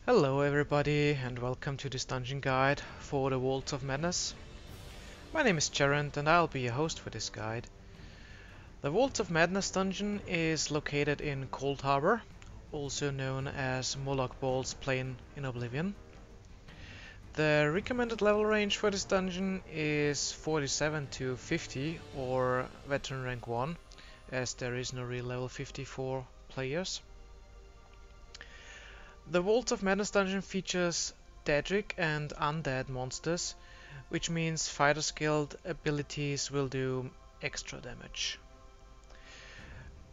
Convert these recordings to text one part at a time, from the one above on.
Hello everybody and welcome to this dungeon guide for the Vaults of Madness. My name is Geraint and I'll be your host for this guide. The Vaults of Madness dungeon is located in Coldharbour, also known as Molag Bal's plane in Oblivion. The recommended level range for this dungeon is 47 to 50 or veteran rank 1, as there is no real level 54 players. The Vaults of Madness dungeon features Daedric and undead monsters, which means fighter skilled abilities will do extra damage.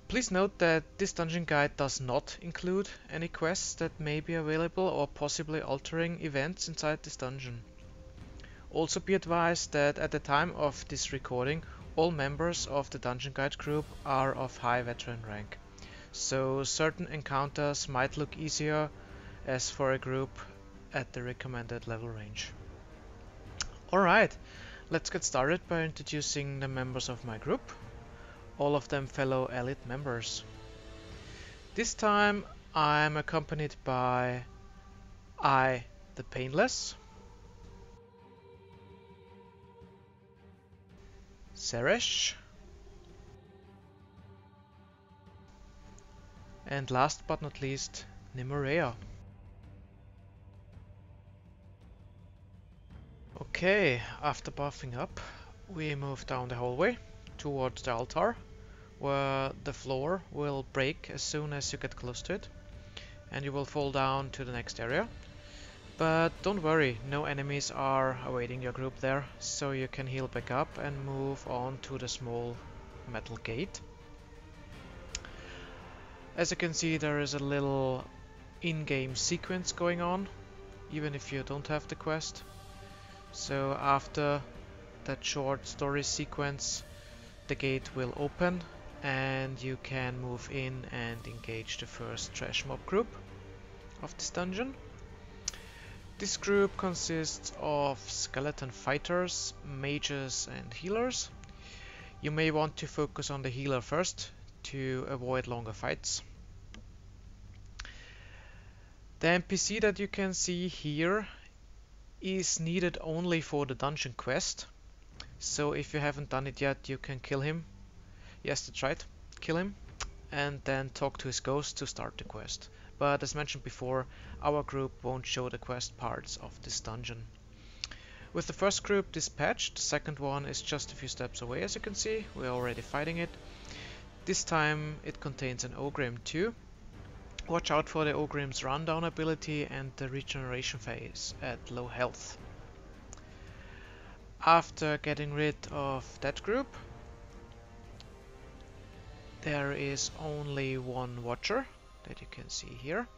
Please note that this dungeon guide does not include any quests that may be available or possibly altering events inside this dungeon. Also be advised that at the time of this recording, all members of the dungeon guide group are of high veteran rank, so certain encounters might look easier as for a group at the recommended level range. Alright, let's get started by introducing the members of my group, all of them fellow Alith members. This time I'm accompanied by the Painless, Seresh, and last but not least, Nimurea. Okay, after buffing up, we move down the hallway towards the altar, where the floor will break as soon as you get close to it, and you will fall down to the next area. But don't worry, no enemies are awaiting your group there, so you can heal back up and move on to the small metal gate. As you can see, there is a little in-game sequence going on, even if you don't have the quest. So after that short story sequence, the gate will open and you can move in and engage the first trash mob group of this dungeon. This group consists of skeleton fighters, mages and healers. You may want to focus on the healer first to avoid longer fights. The NPC that you can see here is needed only for the dungeon quest, so if you haven't done it yet, you can kill him. Yes, that's right, kill him and then talk to his ghost to start the quest. But as mentioned before, our group won't show the quest parts of this dungeon. With the first group dispatched, the second one is just a few steps away. As you can see, we're already fighting it. This time it contains an Ogrim too. Watch out for the Ogrim's rundown ability and the regeneration phase at low health. After getting rid of that group, there is only one Watcher that you can see here,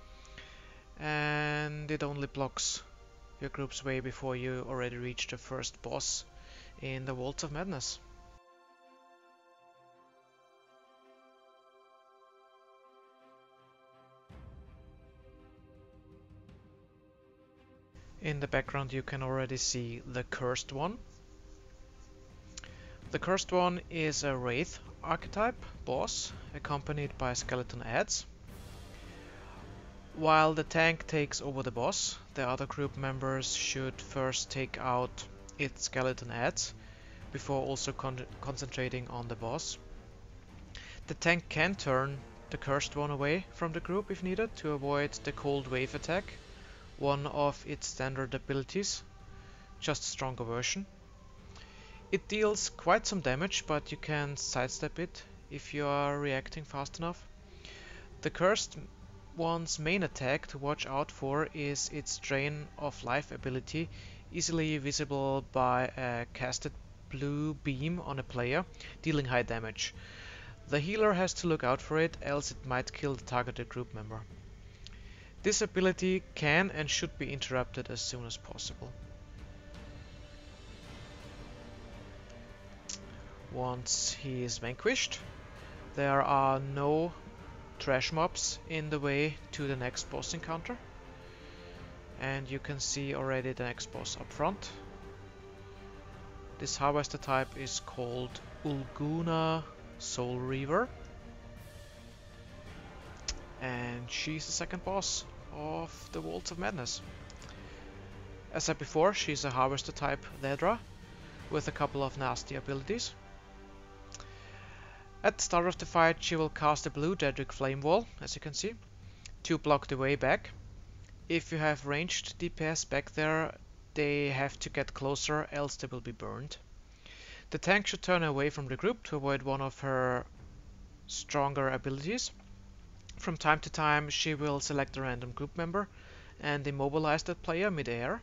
and it only blocks your group's way before you already reach the first boss in the Vaults of Madness. In the background you can already see the Cursed One. The Cursed One is a Wraith archetype boss accompanied by skeleton adds. While the tank takes over the boss, the other group members should first take out its skeleton adds before also concentrating on the boss. The tank can turn the Cursed One away from the group if needed to avoid the Cold Wave attack, one of its standard abilities, just a stronger version. It deals quite some damage, but you can sidestep it if you are reacting fast enough. The Cursed One's main attack to watch out for is its Drain of Life ability, easily visible by a casted blue beam on a player, dealing high damage. The healer has to look out for it, else it might kill the targeted group member. This ability can and should be interrupted as soon as possible. Once he is vanquished, there are no trash mobs in the way to the next boss encounter. And you can see already the next boss up front. This harvester type is called Ulguna Soul Reaver, and she's the second boss of the Walls of Madness. As said before, she's a Harvester type Ledra with a couple of nasty abilities. At the start of the fight she will cast a blue Daedric Flame Wall, as you can see, to block the way back. If you have ranged DPS back there, they have to get closer, else they will be burned. The tank should turn away from the group to avoid one of her stronger abilities. From time to time she will select a random group member and immobilize that player mid-air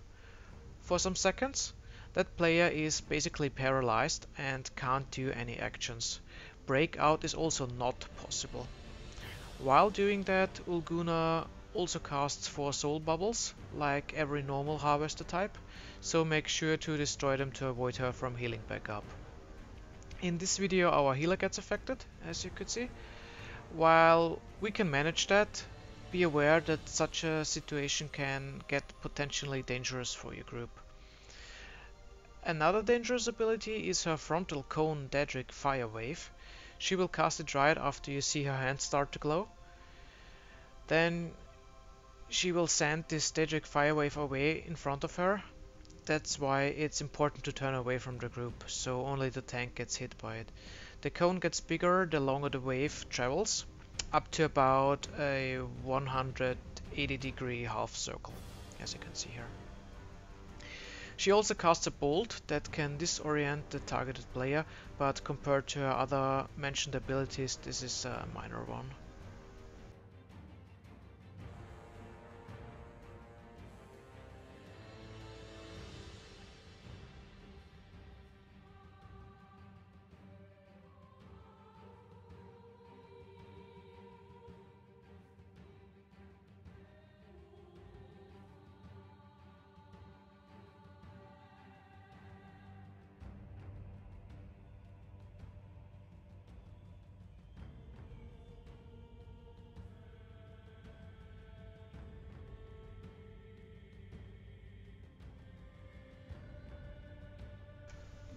for some seconds. That player is basically paralyzed and can't do any actions. Breakout is also not possible. While doing that, Ulguna also casts 4 soul bubbles, like every normal Harvester type, so make sure to destroy them to avoid her from healing back up. In this video our healer gets affected, as you could see. While we can manage that, be aware that such a situation can get potentially dangerous for your group. Another dangerous ability is her Frontal Cone Daedric Fire Wave. She will cast it right after you see her hand start to glow. Then she will send this Daedric Fire Wave away in front of her. That's why it's important to turn away from the group, so only the tank gets hit by it. The cone gets bigger the longer the wave travels, up to about a 180-degree half circle, as you can see here. She also casts a bolt that can disorient the targeted player, but compared to her other mentioned abilities, this is a minor one.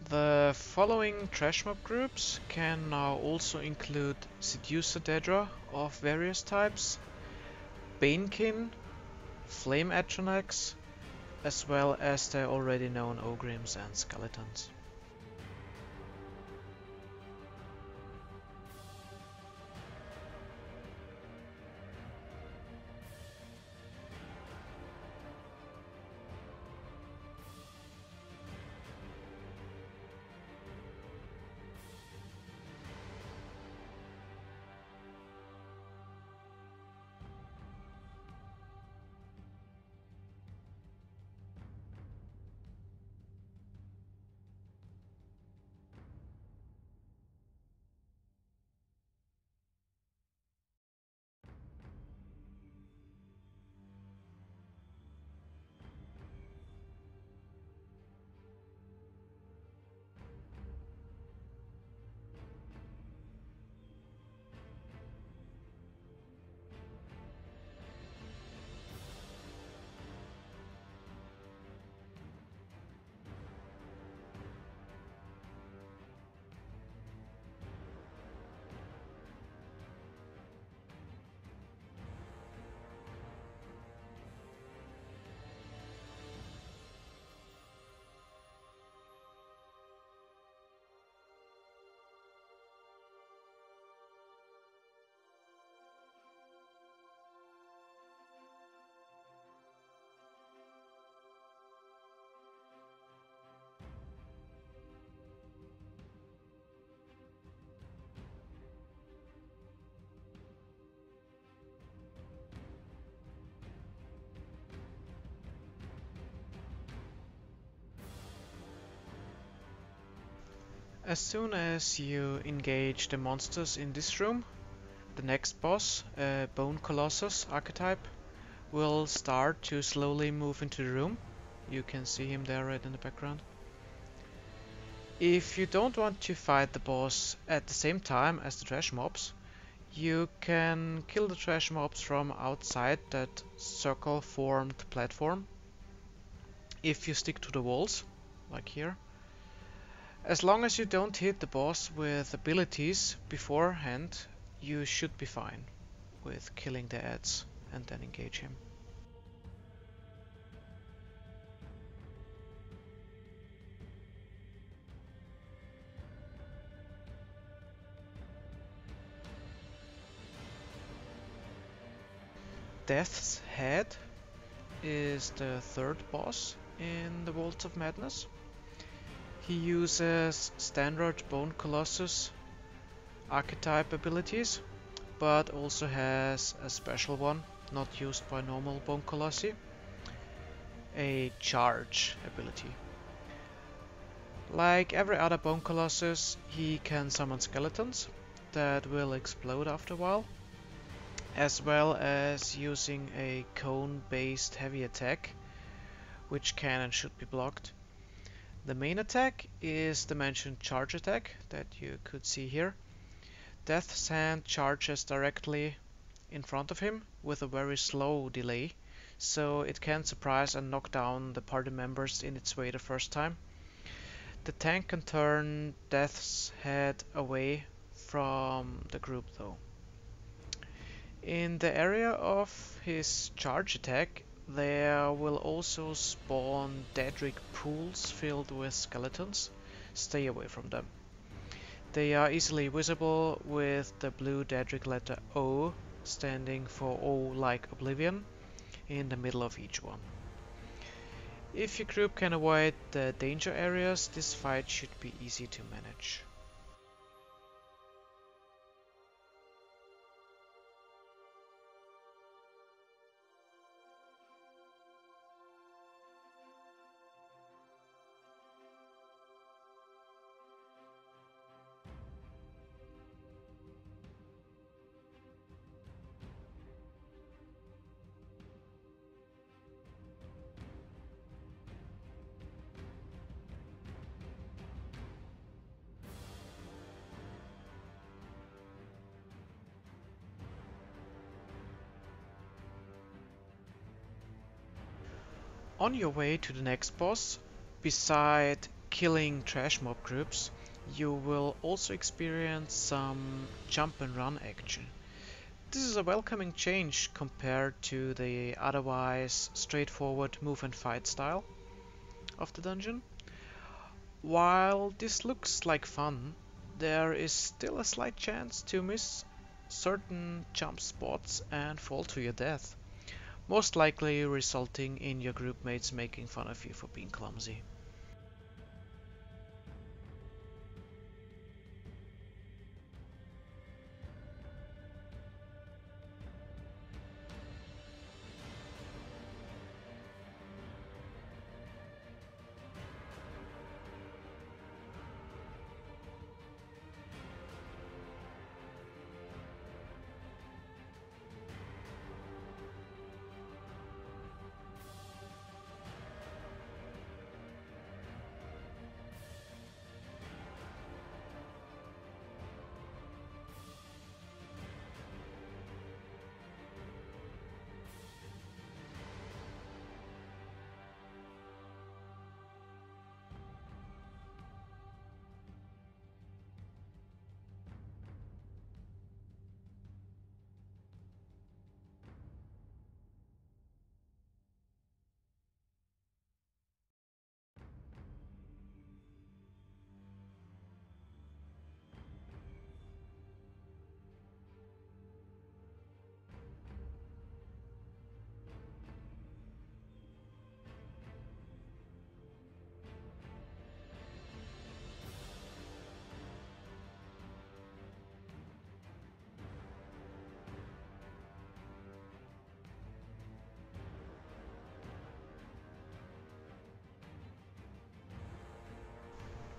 The following trash mob groups can now also include Seducer Daedra of various types, Banekin, Flame Atronax, as well as the already known Ogrims and Skeletons. As soon as you engage the monsters in this room, the next boss, Bone Colossus archetype, will start to slowly move into the room. You can see him there right in the background. If you don't want to fight the boss at the same time as the trash mobs, you can kill the trash mobs from outside that circle formed platform if you stick to the walls, like here. As long as you don't hit the boss with abilities beforehand, you should be fine with killing the ads and then engage him. Death's Head is the third boss in the Vaults of Madness. He uses standard Bone Colossus archetype abilities, but also has a special one not used by normal Bone Colossi, a charge ability. Like every other Bone Colossus, he can summon skeletons that will explode after a while, as well as using a cone-based heavy attack, which can and should be blocked. The main attack is the mentioned charge attack that you could see here. Death's Hand charges directly in front of him with a very slow delay, so it can surprise and knock down the party members in its way the first time. The tank can turn Death's Head away from the group though. In the area of his charge attack, there will also spawn Daedric pools filled with skeletons. Stay away from them. They are easily visible with the blue Daedric letter O, standing for O like Oblivion, in the middle of each one. If your group can avoid the danger areas, this fight should be easy to manage. On your way to the next boss, beside killing trash mob groups, you will also experience some jump and run action. This is a welcoming change compared to the otherwise straightforward move and fight style of the dungeon. While this looks like fun, there is still a slight chance to miss certain jump spots and fall to your death, most likely resulting in your group mates making fun of you for being clumsy.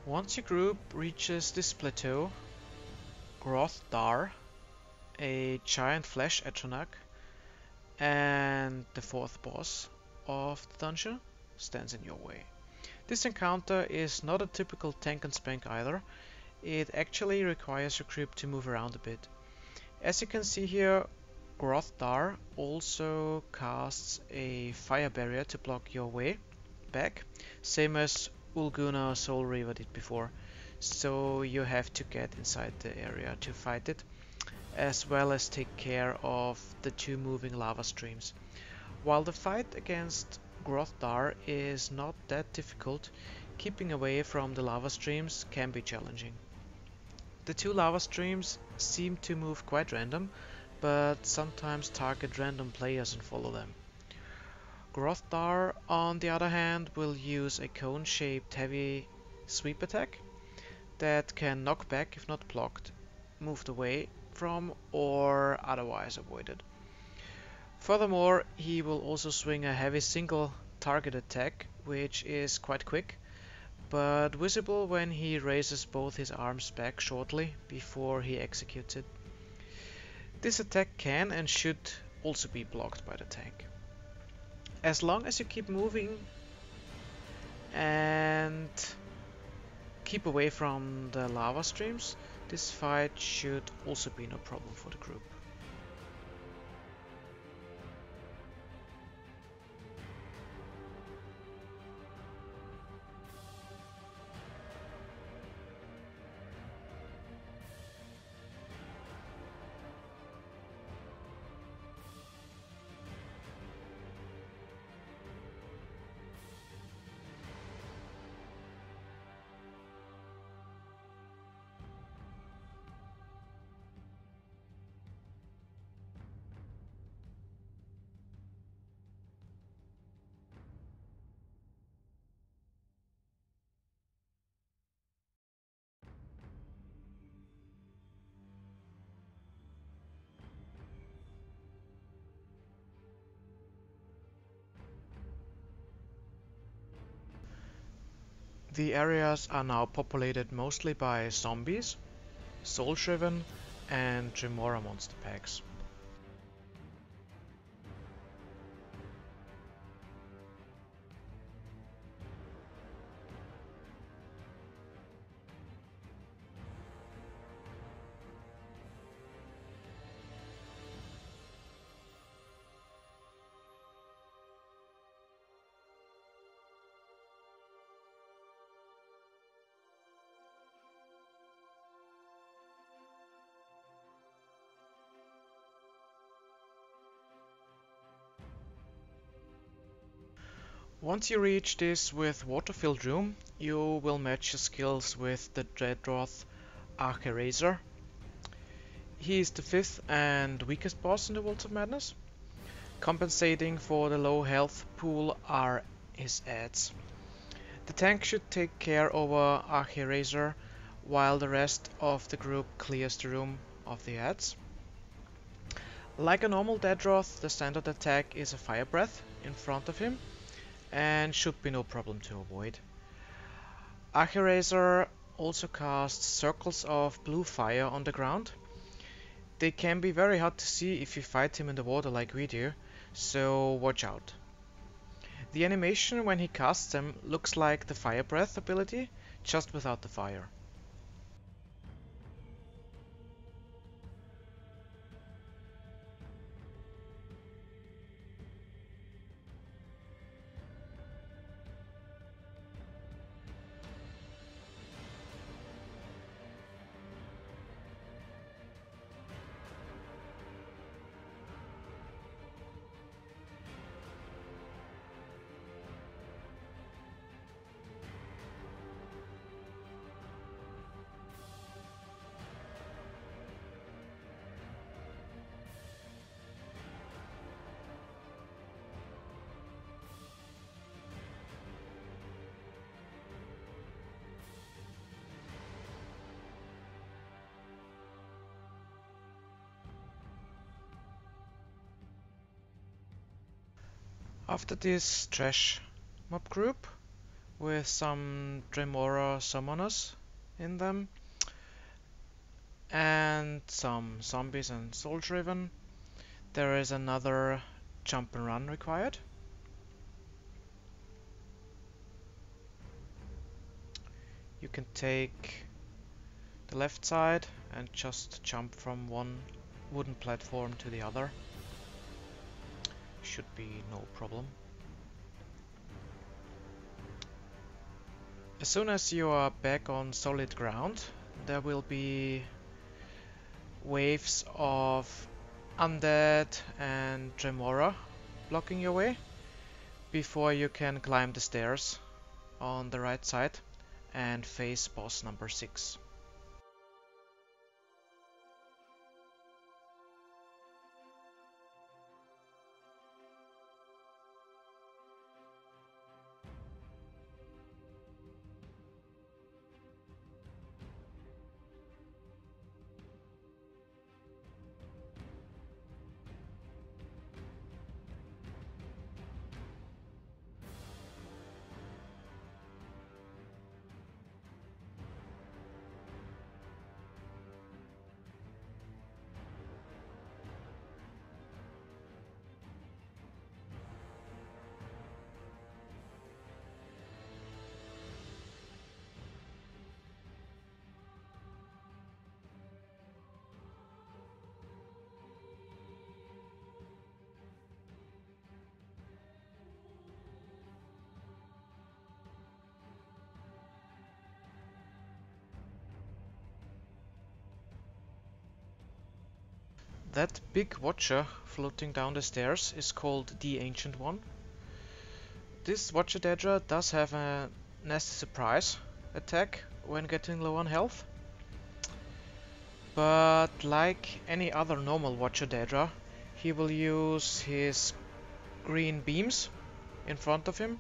Once your group reaches this plateau, Grothdar, a giant flesh Atronach, and the fourth boss of the dungeon stands in your way. This encounter is not a typical tank and spank either. It actually requires your group to move around a bit. As you can see here, Grothdar also casts a fire barrier to block your way back, same as Ulguna Soul Reaver did before, so you have to get inside the area to fight it, as well as take care of the two moving lava streams. While the fight against Grothdar is not that difficult, keeping away from the lava streams can be challenging. The two lava streams seem to move quite random, but sometimes target random players and follow them. Grothdar, on the other hand, will use a cone-shaped heavy sweep attack that can knock back if not blocked, moved away from, or otherwise avoided. Furthermore, he will also swing a heavy single target attack, which is quite quick, but visible when he raises both his arms back shortly before he executes it. This attack can and should also be blocked by the tank. As long as you keep moving and keep away from the lava streams, this fight should also be no problem for the group. The areas are now populated mostly by zombies, soul-shriven, and Remora monster packs. Once you reach this with water-filled room, you will match your skills with the Dreadroth Archerazer. He is the 5th and weakest boss in the Worlds of Madness. Compensating for the low health pool are his adds. The tank should take care over Archerazer while the rest of the group clears the room of the adds. Like a normal Dreadroth, the standard attack is a Fire Breath in front of him, and should be no problem to avoid. Archerazer also casts circles of blue fire on the ground. They can be very hard to see if you fight him in the water like we do, so watch out. The animation when he casts them looks like the Fire Breath ability, just without the fire. After this trash mob group with some Dremora summoners in them and some zombies and soul-driven, there is another jump and run required. You can take the left side and just jump from one wooden platform to the other. Should be no problem. As soon as you are back on solid ground, there will be waves of undead and Dremora blocking your way before you can climb the stairs on the right side and face boss number 6. That big watcher floating down the stairs is called the Ancient One. This Watcher Daedra does have a nasty surprise attack when getting low on health. But like any other normal Watcher Daedra, he will use his green beams in front of him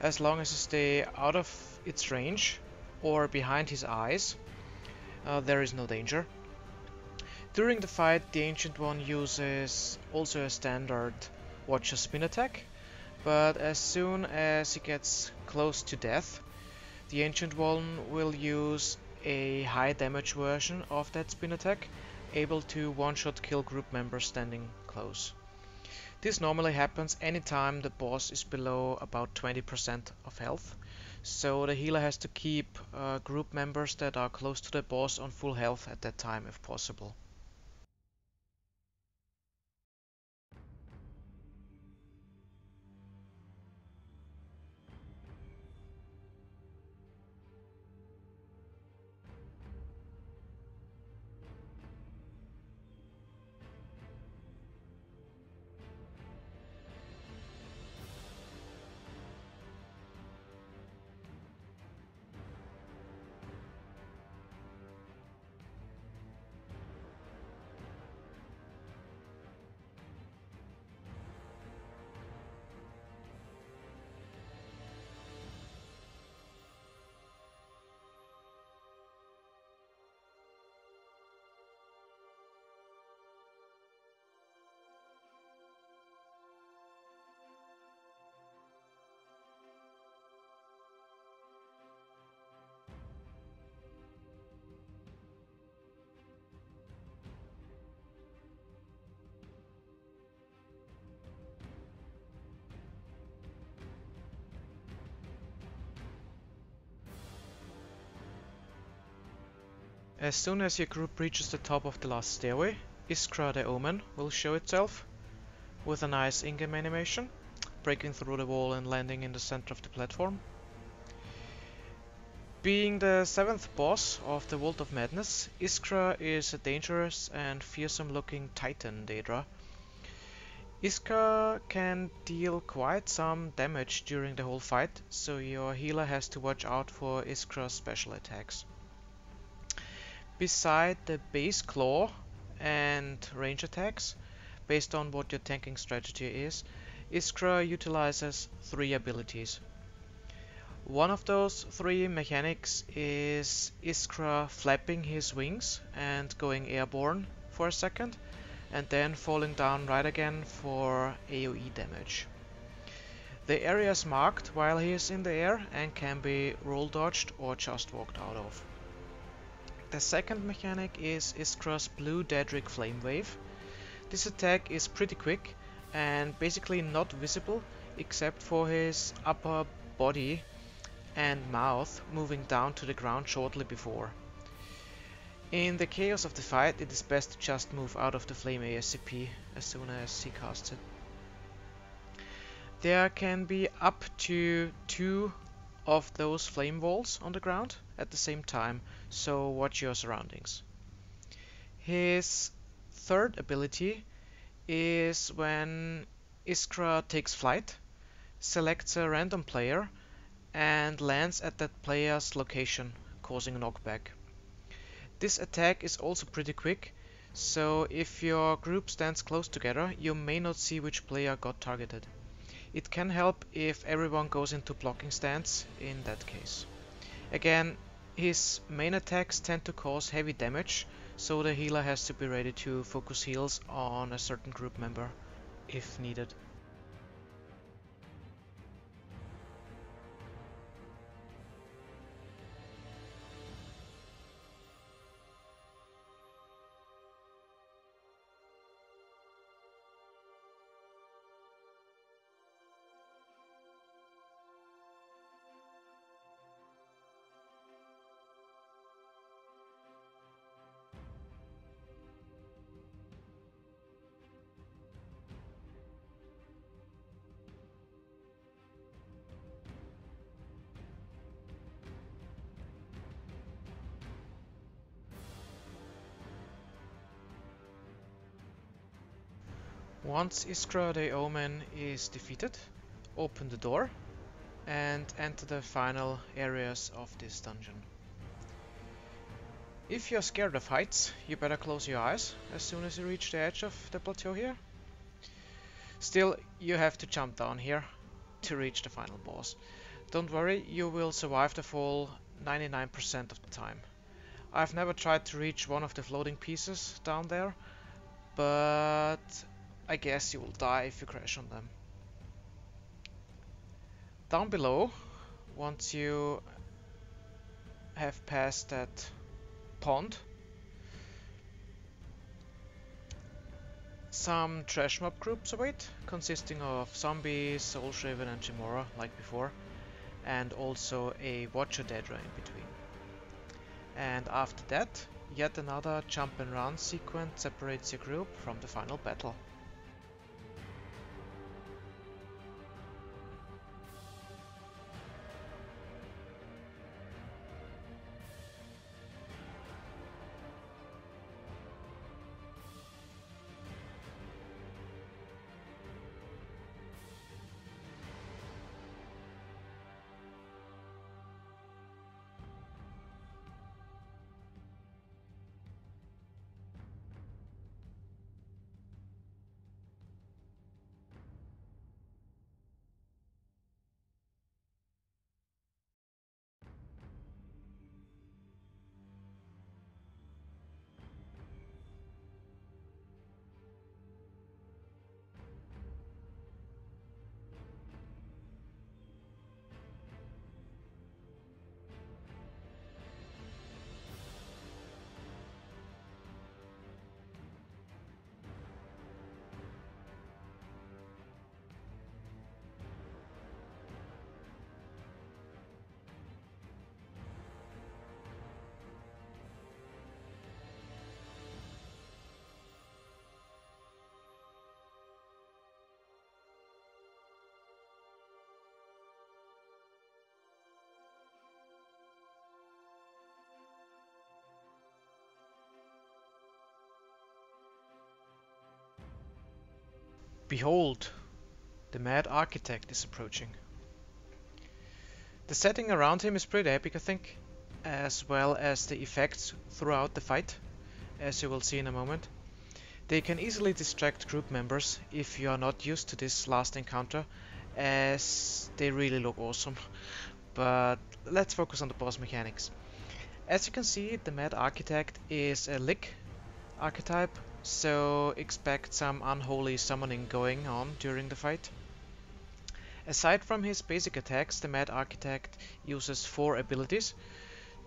as long as you stay out of its range or behind his eyes. There is no danger. During the fight, the Ancient One uses also a standard Watcher spin attack, but as soon as he gets close to death, the Ancient One will use a high damage version of that spin attack, able to one-shot kill group members standing close. This normally happens anytime the boss is below about 20% of health, so the healer has to keep group members that are close to the boss on full health at that time if possible. As soon as your group reaches the top of the last stairway, Iskra the Omen will show itself with a nice in-game animation, breaking through the wall and landing in the center of the platform. Being the 7th boss of the Vault of Madness, Iskra is a dangerous and fearsome looking Titan Daedra. Iskra can deal quite some damage during the whole fight, so your healer has to watch out for Iskra's special attacks. Beside the base claw and range attacks, based on what your tanking strategy is, Iskra utilizes 3 abilities. One of those 3 mechanics is Iskra flapping his wings and going airborne for a second, and then falling down right again for AoE damage. The area is marked while he is in the air and can be roll dodged or just walked out of. The second mechanic is Iskra's Blue Daedric Flame Wave. This attack is pretty quick and basically not visible except for his upper body and mouth moving down to the ground shortly before. In the chaos of the fight, it is best to just move out of the flame ASCP as soon as he casts it. There can be up to 2 of those flame walls on the ground at the same time, so watch your surroundings. His third ability is when Iskra takes flight, selects a random player and lands at that player's location, causing a knockback. This attack is also pretty quick, so if your group stands close together, you may not see which player got targeted. It can help if everyone goes into blocking stance in that case. Again, his main attacks tend to cause heavy damage, so the healer has to be ready to focus heals on a certain group member if needed. Once Iskra the Omen is defeated, open the door and enter the final areas of this dungeon. If you're scared of heights, you better close your eyes as soon as you reach the edge of the plateau here. Still, you have to jump down here to reach the final boss. Don't worry, you will survive the fall 99% of the time. I've never tried to reach one of the floating pieces down there, but I guess you will die if you crash on them. Down below, once you have passed that pond, some trash mob groups await, consisting of zombies, soul-shriven and Chimora, like before, and also a Watcher Daedra in between. And after that, yet another jump and run sequence separates your group from the final battle. Behold, the Mad Architect is approaching. The setting around him is pretty epic, I think, as well as the effects throughout the fight, as you will see in a moment. They can easily distract group members if you are not used to this last encounter, as they really look awesome. But let's focus on the boss mechanics. As you can see, the Mad Architect is a Lick archetype, so expect some unholy summoning going on during the fight. Aside from his basic attacks, the Mad Architect uses 4 abilities.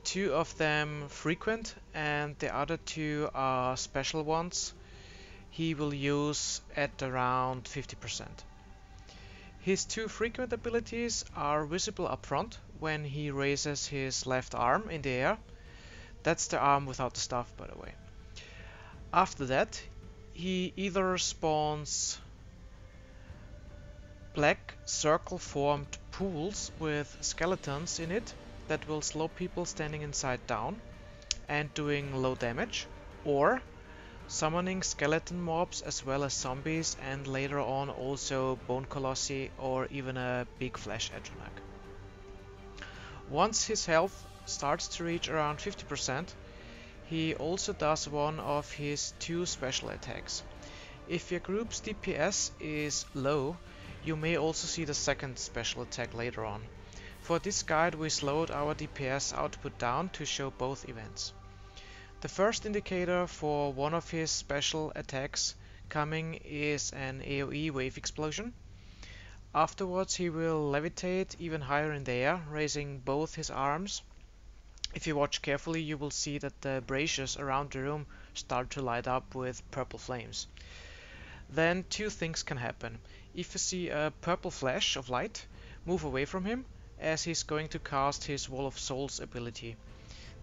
2 of them frequent and the other 2 are special ones he will use at around 50%. His 2 frequent abilities are visible up front when he raises his left arm in the air. That's the arm without the staff, by the way. After that, he either spawns black circle-formed pools with skeletons in it that will slow people standing inside down and doing low damage, or summoning skeleton mobs as well as zombies and later on also bone colossi or even a big flesh Adronach. Once his health starts to reach around 50%, he also does one of his 2 special attacks. If your group's DPS is low, you may also see the second special attack later on. For this guide we slowed our DPS output down to show both events. The first indicator for one of his special attacks coming is an AoE wave explosion. Afterwards he will levitate even higher in the air, raising both his arms. If you watch carefully, you will see that the braziers around the room start to light up with purple flames. Then 2 things can happen. If you see a purple flash of light, move away from him, as he's going to cast his Wall of Souls ability.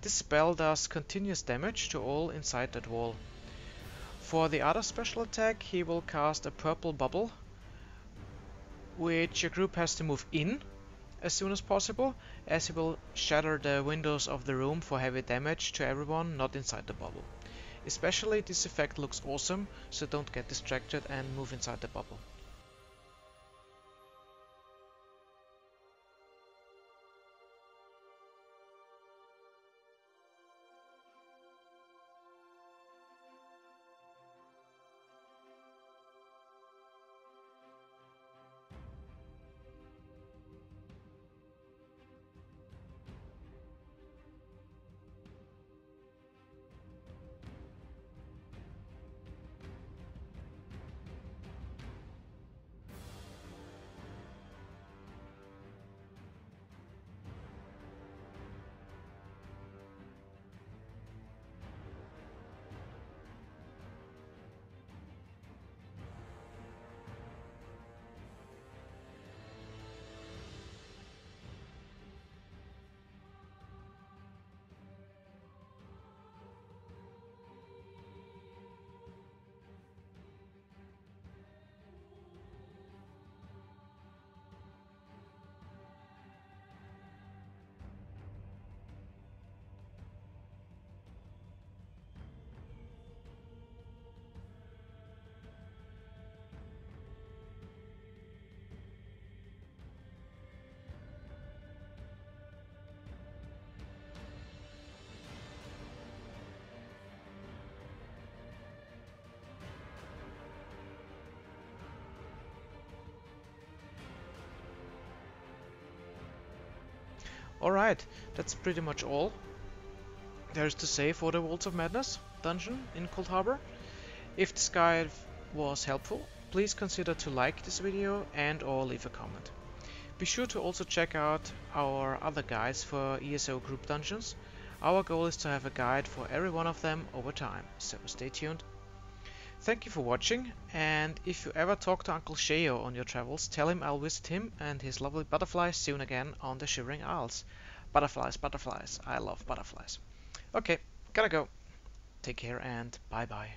This spell does continuous damage to all inside that wall. For the other special attack, he will cast a purple bubble, which your group has to move in as soon as possible, as he will shatter the windows of the room for heavy damage to everyone not inside the bubble. Especially this effect looks awesome, so don't get distracted and move inside the bubble. Alright, that's pretty much all there is to say for the Walls of Madness dungeon in Coldharbour. If this guide was helpful, please consider to like this video and or leave a comment. Be sure to also check out our other guides for ESO group dungeons. Our goal is to have a guide for every one of them over time, so stay tuned. Thank you for watching, and if you ever talk to Uncle Sheo on your travels, tell him I'll visit him and his lovely butterflies soon again on the Shivering Isles. Butterflies, butterflies, I love butterflies. Okay, gotta go. Take care and bye bye.